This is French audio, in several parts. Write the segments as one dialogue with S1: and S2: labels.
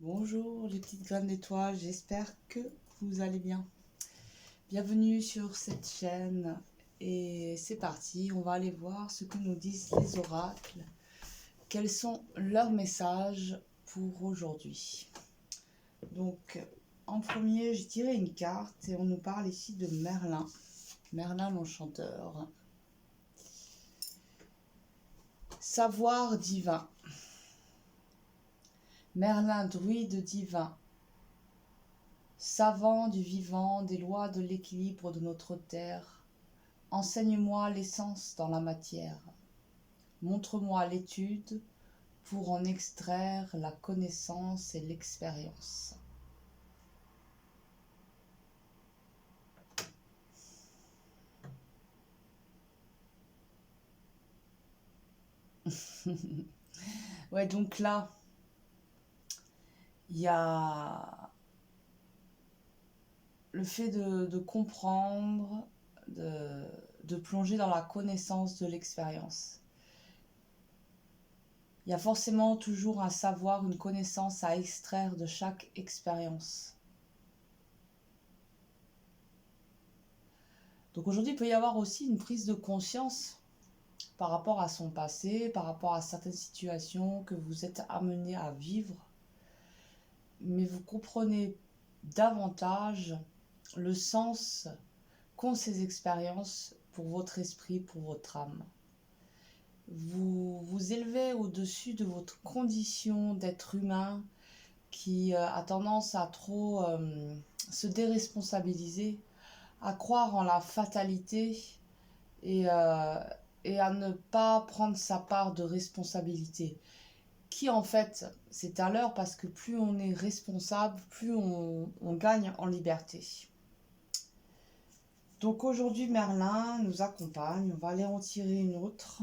S1: Bonjour les petites graines d'étoiles, j'espère que vous allez bien. Bienvenue sur cette chaîne et c'est parti, on va aller voir ce que nous disent les oracles. Quels sont leurs messages pour aujourd'hui? Donc en premier, j'ai tiré une carte et on nous parle ici de Merlin. Merlin l'enchanteur. Savoir divin. Merlin druide divin. Savant du vivant, des lois de l'équilibre de notre terre, enseigne-moi l'essence dans la matière. Montre-moi l'étude pour en extraire la connaissance et l'expérience. Ouais, donc là, il y a le fait de comprendre, de plonger dans la connaissance de l'expérience. Il y a forcément toujours un savoir, une connaissance à extraire de chaque expérience. Donc aujourd'hui, il peut y avoir aussi une prise de conscience par rapport à son passé, par rapport à certaines situations que vous êtes amené à vivre. Mais vous comprenez davantage le sens qu'ont ces expériences pour votre esprit, pour votre âme. Vous vous élevez au-dessus de votre condition d'être humain qui a tendance à trop se déresponsabiliser, à croire en la fatalité et à ne pas prendre sa part de responsabilité. Qui en fait, c'est à l'heure parce que plus on est responsable, plus on gagne en liberté. Donc aujourd'hui, Merlin nous accompagne. On va aller en tirer une autre.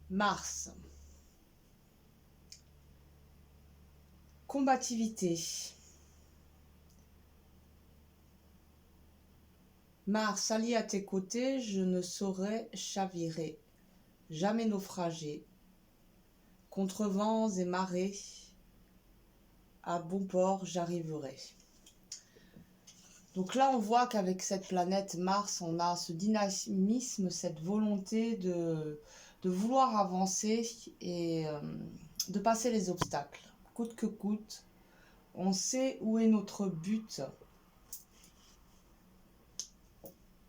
S1: Mars. Combativité. Mars, allié à tes côtés, je ne saurais chavirer, jamais naufrager. Contre vents et marées, à bon port j'arriverai. Donc là, on voit qu'avec cette planète Mars, on a ce dynamisme, cette volonté de vouloir avancer et de passer les obstacles, coûte que coûte. On sait où est notre but.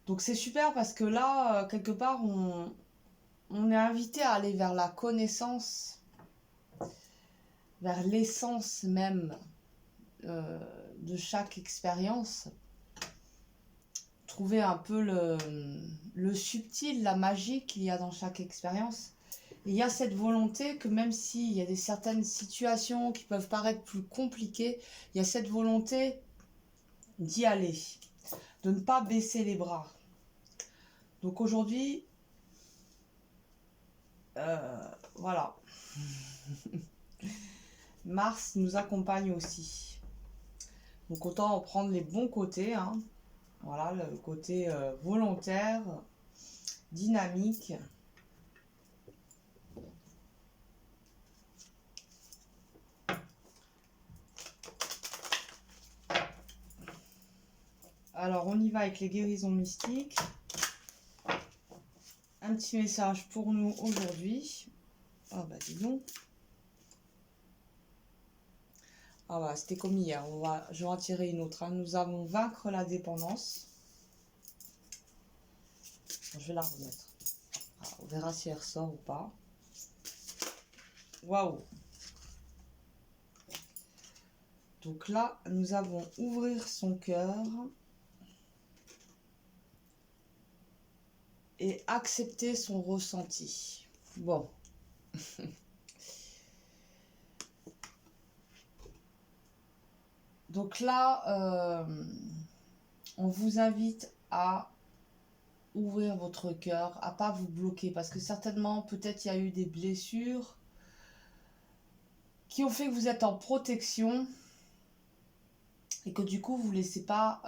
S1: Donc c'est super parce que là, quelque part, on est invité à aller vers la connaissance, vers l'essence même de chaque expérience. Trouver un peu le subtil, la magie qu'il y a dans chaque expérience. Et il y a cette volonté que même s'il y a certaines situations qui peuvent paraître plus compliquées, il y a cette volonté d'y aller, de ne pas baisser les bras. Donc aujourd'hui, voilà. Mars nous accompagne aussi. Donc autant en prendre les bons côtés, hein. Voilà, le côté volontaire, dynamique. Alors, on y va avec les guérisons mystiques. Un petit message pour nous aujourd'hui. Ah bah dis donc. Ah bah c'était comme hier. Je vais en tirer une autre. Hein. Nous avons vaincre la dépendance. Je vais la remettre. Alors, on verra si elle ressort ou pas. Waouh. Donc là, nous avons ouvrir son cœur et accepter son ressenti. Bon. Donc là, on vous invite à ouvrir votre cœur, à pas vous bloquer, parce que certainement, peut-être il y a eu des blessures qui ont fait que vous êtes en protection et que du coup vous ne laissez pas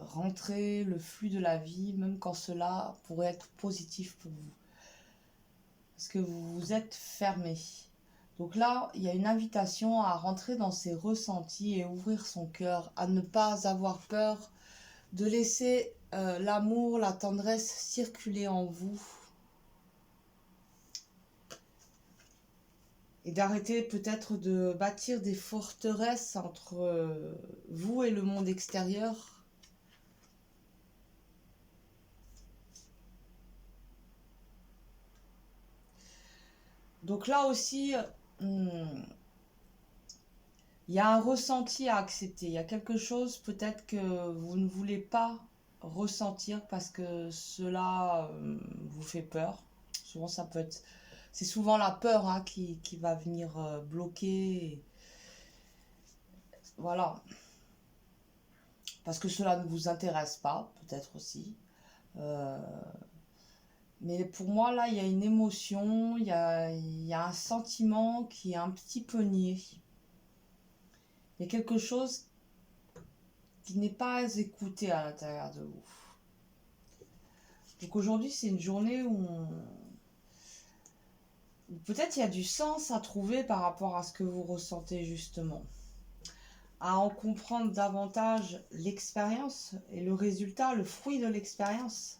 S1: rentrer le flux de la vie, même quand cela pourrait être positif pour vous. Parce que vous vous êtes fermé. Donc là, il y a une invitation à rentrer dans ses ressentis et ouvrir son cœur, à ne pas avoir peur de laisser l'amour, la tendresse circuler en vous. Et d'arrêter peut-être de bâtir des forteresses entre vous et le monde extérieur. Donc là aussi, il y a un ressenti à accepter. Il y a quelque chose peut-être que vous ne voulez pas ressentir parce que cela vous fait peur. Souvent, ça peut être... C'est souvent la peur hein, qui va venir bloquer. Voilà. Parce que cela ne vous intéresse pas, peut-être aussi. Mais pour moi, là, il y a une émotion, il y a un sentiment qui est un petit peu nié. Il y a quelque chose qui n'est pas écouté à l'intérieur de vous. Donc aujourd'hui, c'est une journée où peut-être il y a du sens à trouver par rapport à ce que vous ressentez justement. À en comprendre davantage l'expérience et le résultat, le fruit de l'expérience.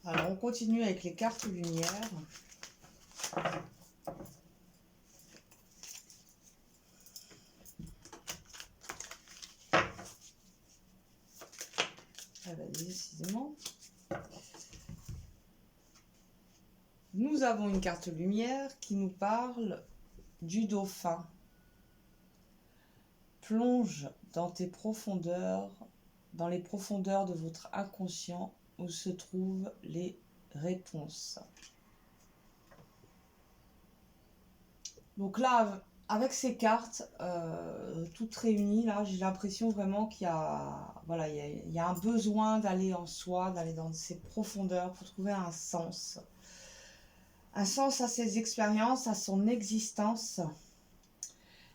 S1: Alors on continue avec les cartes lumière. Ah bah, décidément. Nous avons une carte lumière qui nous parle du dauphin. Plonge dans tes profondeurs, dans les profondeurs de votre inconscient où se trouvent les réponses. Donc là, avec ces cartes toutes réunies, là, j'ai l'impression vraiment qu'il y a, voilà, il y a un besoin d'aller en soi, d'aller dans ces profondeurs pour trouver un sens. Un sens à ses expériences, à son existence.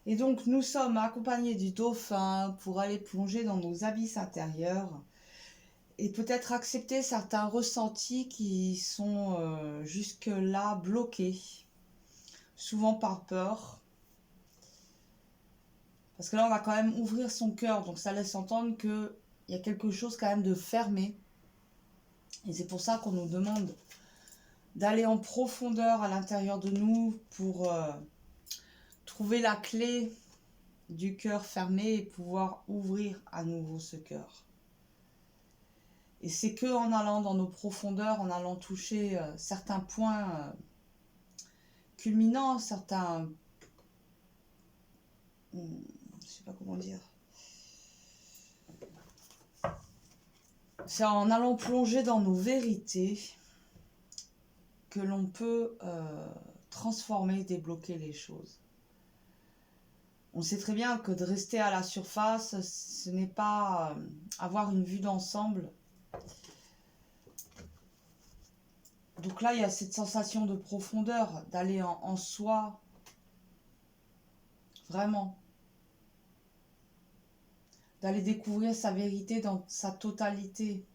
S1: Et donc nous sommes accompagnés du dauphin pour aller plonger dans nos abysses intérieurs et peut-être accepter certains ressentis qui sont jusque-là bloqués, souvent par peur. Parce que là on va quand même ouvrir son cœur, donc ça laisse entendre qu'il y a quelque chose quand même de fermé. Et c'est pour ça qu'on nous demande d'aller en profondeur à l'intérieur de nous pour trouver la clé du cœur fermé et pouvoir ouvrir à nouveau ce cœur. Et c'est que en allant dans nos profondeurs, en allant toucher certains points culminants, certains... je sais pas comment dire. C'est en allant plonger dans nos vérités que l'on peut transformer, débloquer les choses. On sait très bien que de rester à la surface, ce n'est pas avoir une vue d'ensemble. Donc là, il y a cette sensation de profondeur, d'aller en soi, vraiment. D'aller découvrir sa vérité dans sa totalité.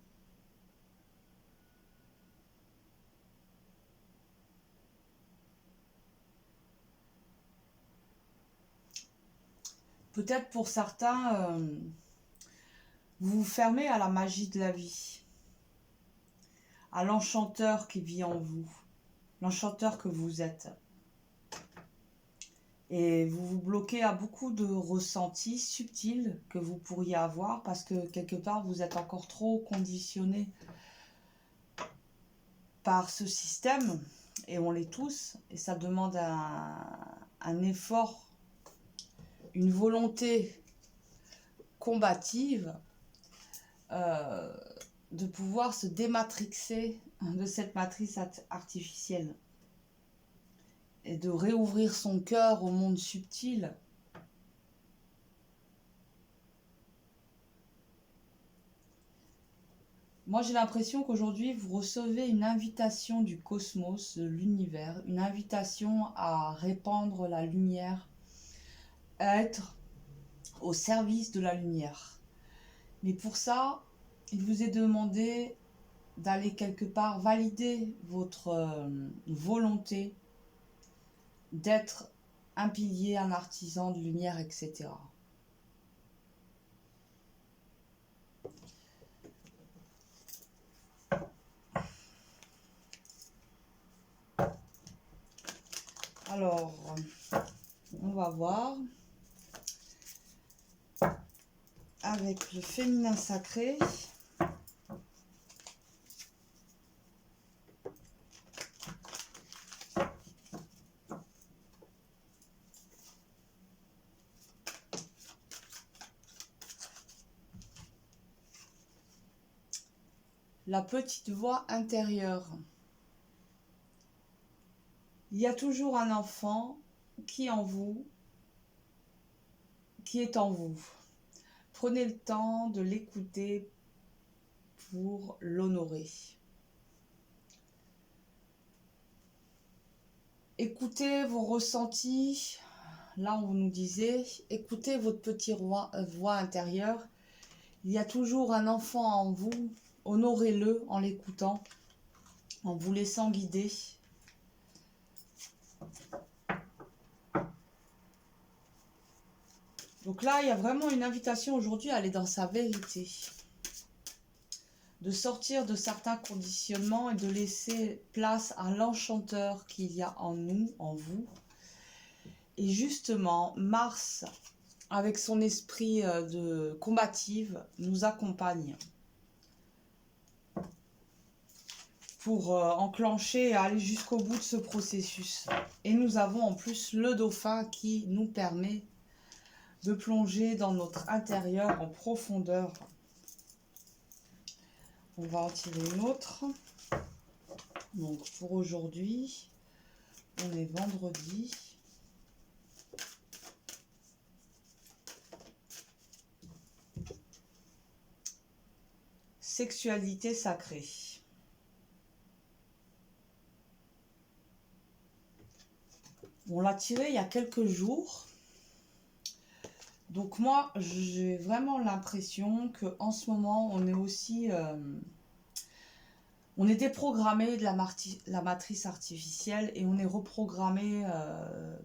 S1: Peut-être pour certains, vous vous fermez à la magie de la vie, à l'enchanteur qui vit en vous, l'enchanteur que vous êtes. Et vous vous bloquez à beaucoup de ressentis subtils que vous pourriez avoir parce que quelque part vous êtes encore trop conditionné par ce système, et on l'est tous, et ça demande un effort, une volonté combative de pouvoir se dématrixer de cette matrice artificielle et de réouvrir son cœur au monde subtil. Moi, j'ai l'impression qu'aujourd'hui, vous recevez une invitation du cosmos, de l'univers, une invitation à répandre la lumière, à être au service de la lumière. Mais pour ça, il vous est demandé d'aller quelque part valider votre volonté d'être un pilier, un artisan de lumière, etc. Alors, on va voir avec le féminin sacré. La petite voix intérieure. Il y a toujours un enfant qui est en vous. Prenez le temps de l'écouter pour l'honorer. Écoutez vos ressentis. Là, on nous disait, écoutez votre petit voix intérieure. Il y a toujours un enfant en vous. Honorez-le en l'écoutant, en vous laissant guider. Donc là, il y a vraiment une invitation aujourd'hui à aller dans sa vérité. De sortir de certains conditionnements et de laisser place à l'enchanteur qu'il y a en nous, en vous. Et justement, Mars, avec son esprit de combative, nous accompagne pour enclencher et aller jusqu'au bout de ce processus. Et nous avons en plus le dauphin qui nous permet de plonger dans notre intérieur en profondeur. On va en tirer une autre. Donc pour aujourd'hui, on est vendredi. Sexualité sacrée. On l'a tiré il y a quelques jours. Donc moi, j'ai vraiment l'impression qu'en ce moment, on est aussi... on est déprogrammé de la matrice artificielle et on est reprogrammé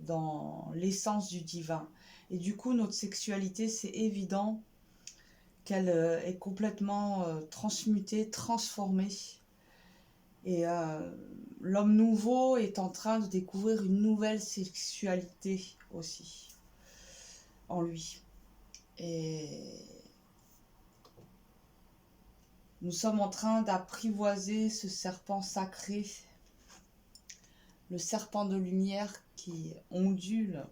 S1: dans l'essence du divin. Et du coup, notre sexualité, c'est évident qu'elle est complètement transmutée, transformée. Et l'homme nouveau est en train de découvrir une nouvelle sexualité aussi en lui. Et nous sommes en train d'apprivoiser ce serpent sacré, le serpent de lumière qui ondule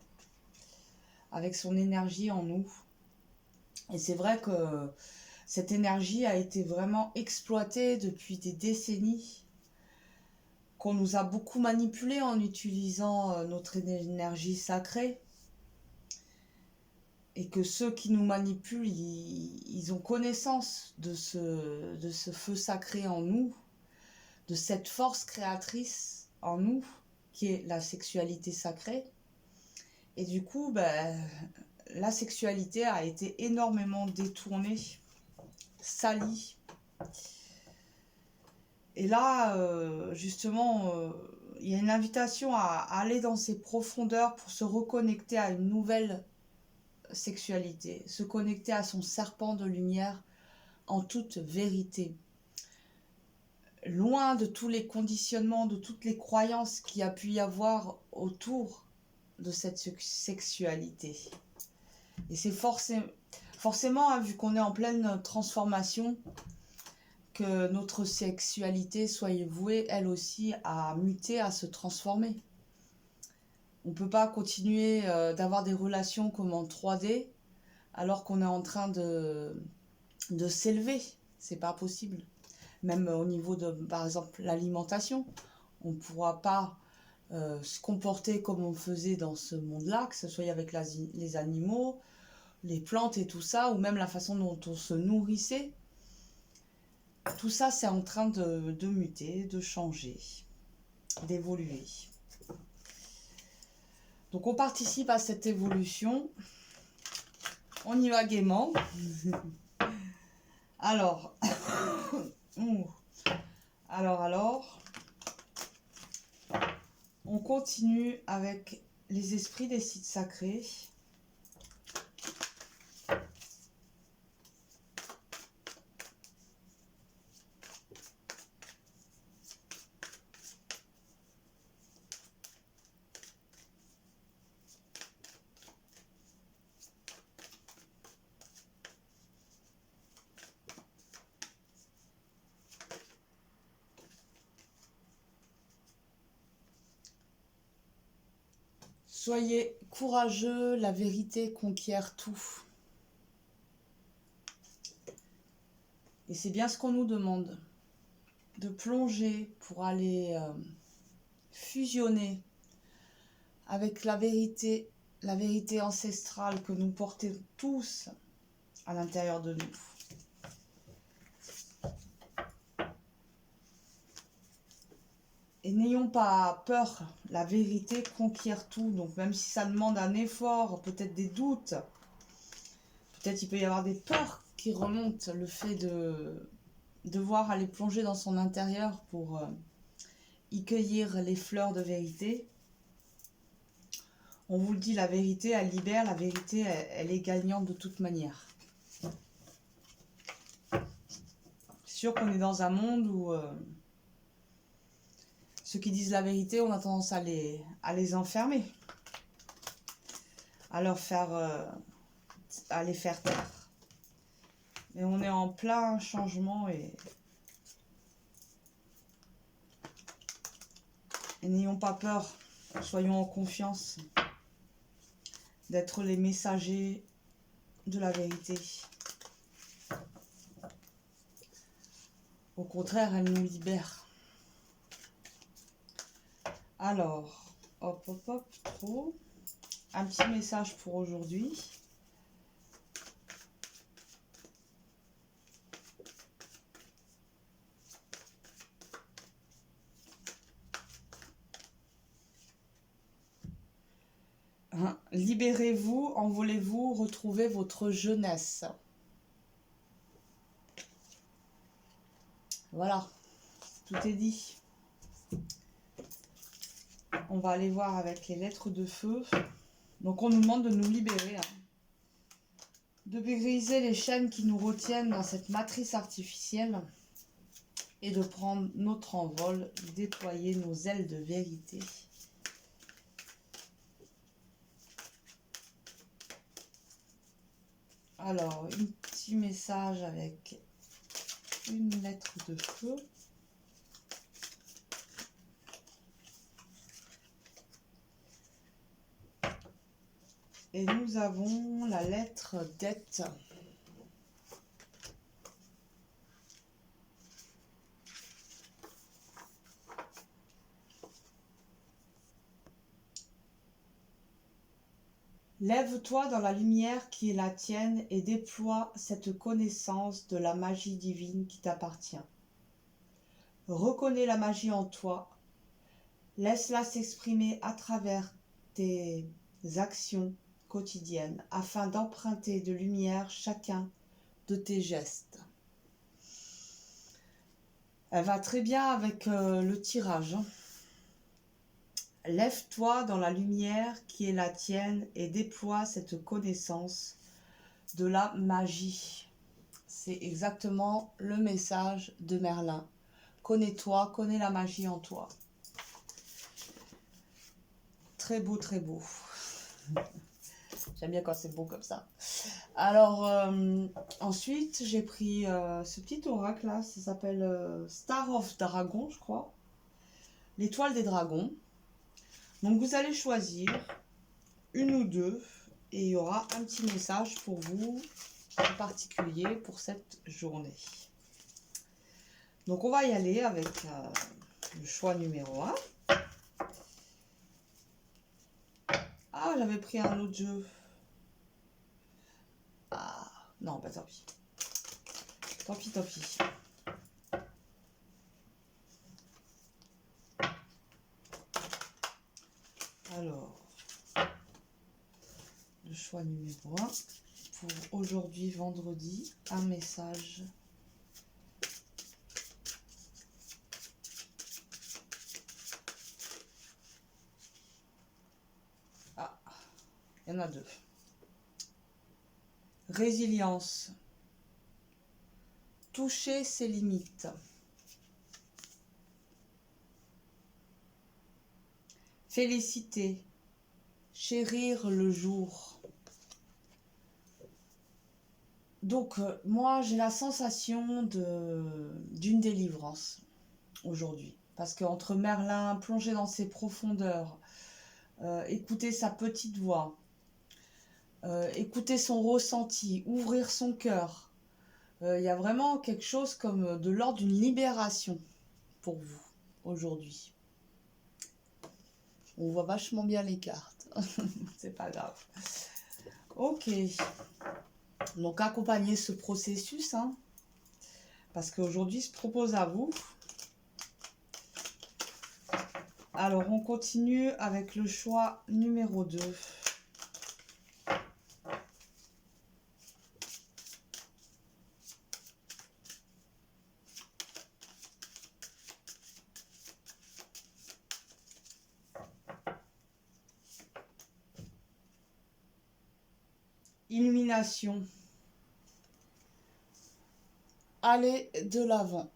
S1: avec son énergie en nous. Et c'est vrai que cette énergie a été vraiment exploitée depuis des décennies, qu'on nous a beaucoup manipulé en utilisant notre énergie sacrée. Et que ceux qui nous manipulent, ils ont connaissance de ce feu sacré en nous, de cette force créatrice en nous, qui est la sexualité sacrée. Et du coup, la sexualité a été énormément détournée, salie. Et là, justement, il y a une invitation à aller dans ces profondeurs pour se reconnecter à une nouvelle sexualité, se connecter à son serpent de lumière en toute vérité. Loin de tous les conditionnements, de toutes les croyances qu'il y a pu y avoir autour de cette sexualité. Et c'est forcément, hein, vu qu'on est en pleine transformation, que notre sexualité soit vouée, elle aussi, à muter, à se transformer. On ne peut pas continuer d'avoir des relations comme en 3D alors qu'on est en train de s'élever. C'est pas possible. Même au niveau de, par exemple, l'alimentation, on ne pourra pas se comporter comme on faisait dans ce monde-là, que ce soit avec les animaux, les plantes et tout ça, ou même la façon dont on se nourrissait. tout ça, c'est en train de muter, de changer, d'évoluer. Donc, on participe à cette évolution. On y va gaiement. Alors, alors, on continue avec les esprits des sites sacrés. Soyez courageux, la vérité conquiert tout. Et c'est bien ce qu'on nous demande, de plonger pour aller fusionner avec la vérité ancestrale que nous portons tous à l'intérieur de nous. Et n'ayons pas peur, la vérité conquiert tout. Donc même si ça demande un effort, peut-être des doutes, peut-être il peut y avoir des peurs qui remontent, le fait de devoir aller plonger dans son intérieur pour y cueillir les fleurs de vérité. On vous le dit, la vérité, elle libère, la vérité, elle est gagnante de toute manière. C'est sûr qu'on est dans un monde où ceux qui disent la vérité, on a tendance à les enfermer, à les faire taire. Mais on est en plein changement et n'ayons pas peur, soyons en confiance d'être les messagers de la vérité. Au contraire, elle nous libère. Alors, hop, trop. Un petit message pour aujourd'hui. Libérez-vous, envolez-vous, retrouvez votre jeunesse. Voilà, tout est dit. On va aller voir avec les lettres de feu. Donc on nous demande de nous libérer, de briser les chaînes qui nous retiennent dans cette matrice artificielle et de prendre notre envol, déployer nos ailes de vérité. Alors, un petit message avec une lettre de feu. Et nous avons la lettre dette. Lève-toi dans la lumière qui est la tienne et déploie cette connaissance de la magie divine qui t'appartient. Reconnais la magie en toi. Laisse-la s'exprimer à travers tes actions quotidiennes afin d'emprunter de lumière chacun de tes gestes. Elle va très bien avec le tirage. Lève-toi dans la lumière qui est la tienne et déploie cette connaissance de la magie. C'est exactement le message de Merlin. Connais-toi, connais la magie en toi. Très beau, très beau. J'aime bien quand c'est beau comme ça. Alors, ensuite, j'ai pris ce petit oracle là, ça s'appelle Star of Dragon, je crois. L'étoile des dragons. Donc, vous allez choisir une ou deux et il y aura un petit message pour vous en particulier pour cette journée. Donc, on va y aller avec le choix numéro 1. Ah, j'avais pris un autre jeu. Ah, non, bah tant pis. Tant pis. Alors, le choix numéro 1 pour aujourd'hui, vendredi, un message. Ah, il y en a 2. Résilience. Toucher ses limites. Féliciter. Chérir le jour. Donc, moi, j'ai la sensation d'une délivrance aujourd'hui. Parce qu'entre Merlin, plonger dans ses profondeurs, écouter sa petite voix, écouter son ressenti, ouvrir son cœur, il y a vraiment quelque chose comme de l'ordre d'une libération pour vous aujourd'hui. On voit vachement bien les cartes. C'est pas grave. Ok. Donc, accompagnez ce processus, hein, parce qu'aujourd'hui, je propose à vous. Alors, on continue avec le choix numéro 2. Illumination. Allez de l'avant.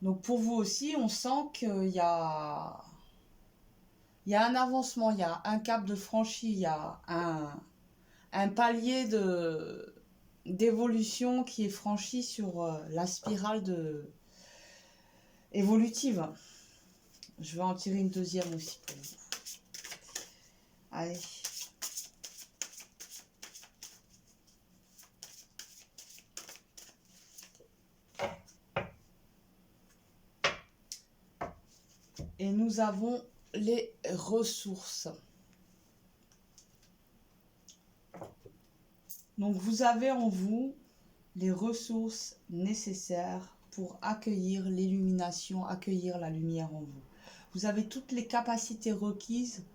S1: Donc pour vous aussi, on sent qu'il y a un avancement, il y a un cap de franchi, il y a un palier d'évolution qui est franchi sur la spirale évolutive. Je vais en tirer une deuxième aussi pour vous. Allez. Et nous avons les ressources. Donc vous avez en vous les ressources nécessaires pour accueillir l'illumination, accueillir la lumière en vous. Vous avez toutes les capacités requises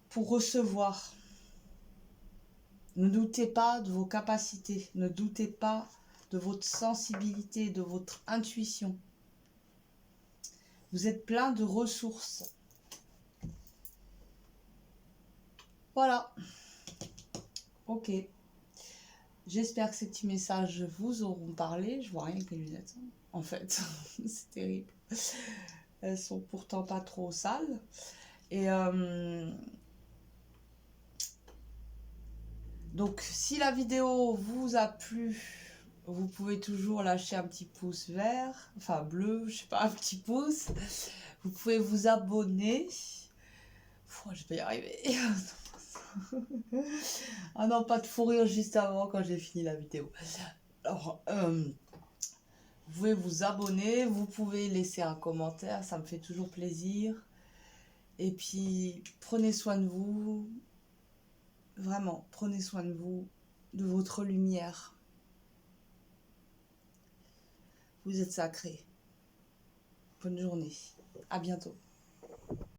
S1: pour recevoir. Ne doutez pas de vos capacités, ne doutez pas de votre sensibilité, de votre intuition. Vous êtes plein de ressources. Voilà. Ok. J'espère que ces petits messages vous auront parlé. Je vois rien que les lunettes, en fait. C'est terrible. Elles sont pourtant pas trop sales. Et donc, si la vidéo vous a plu, vous pouvez toujours lâcher un petit pouce vert, enfin bleu, je sais pas, un petit pouce. Vous pouvez vous abonner. Je vais y arriver. Ah non, pas de fou rire juste avant quand j'ai fini la vidéo. Alors, vous pouvez vous abonner, vous pouvez laisser un commentaire, ça me fait toujours plaisir. Et puis, prenez soin de vous. Vraiment, prenez soin de vous, de votre lumière. Vous êtes sacrés. Bonne journée. À bientôt.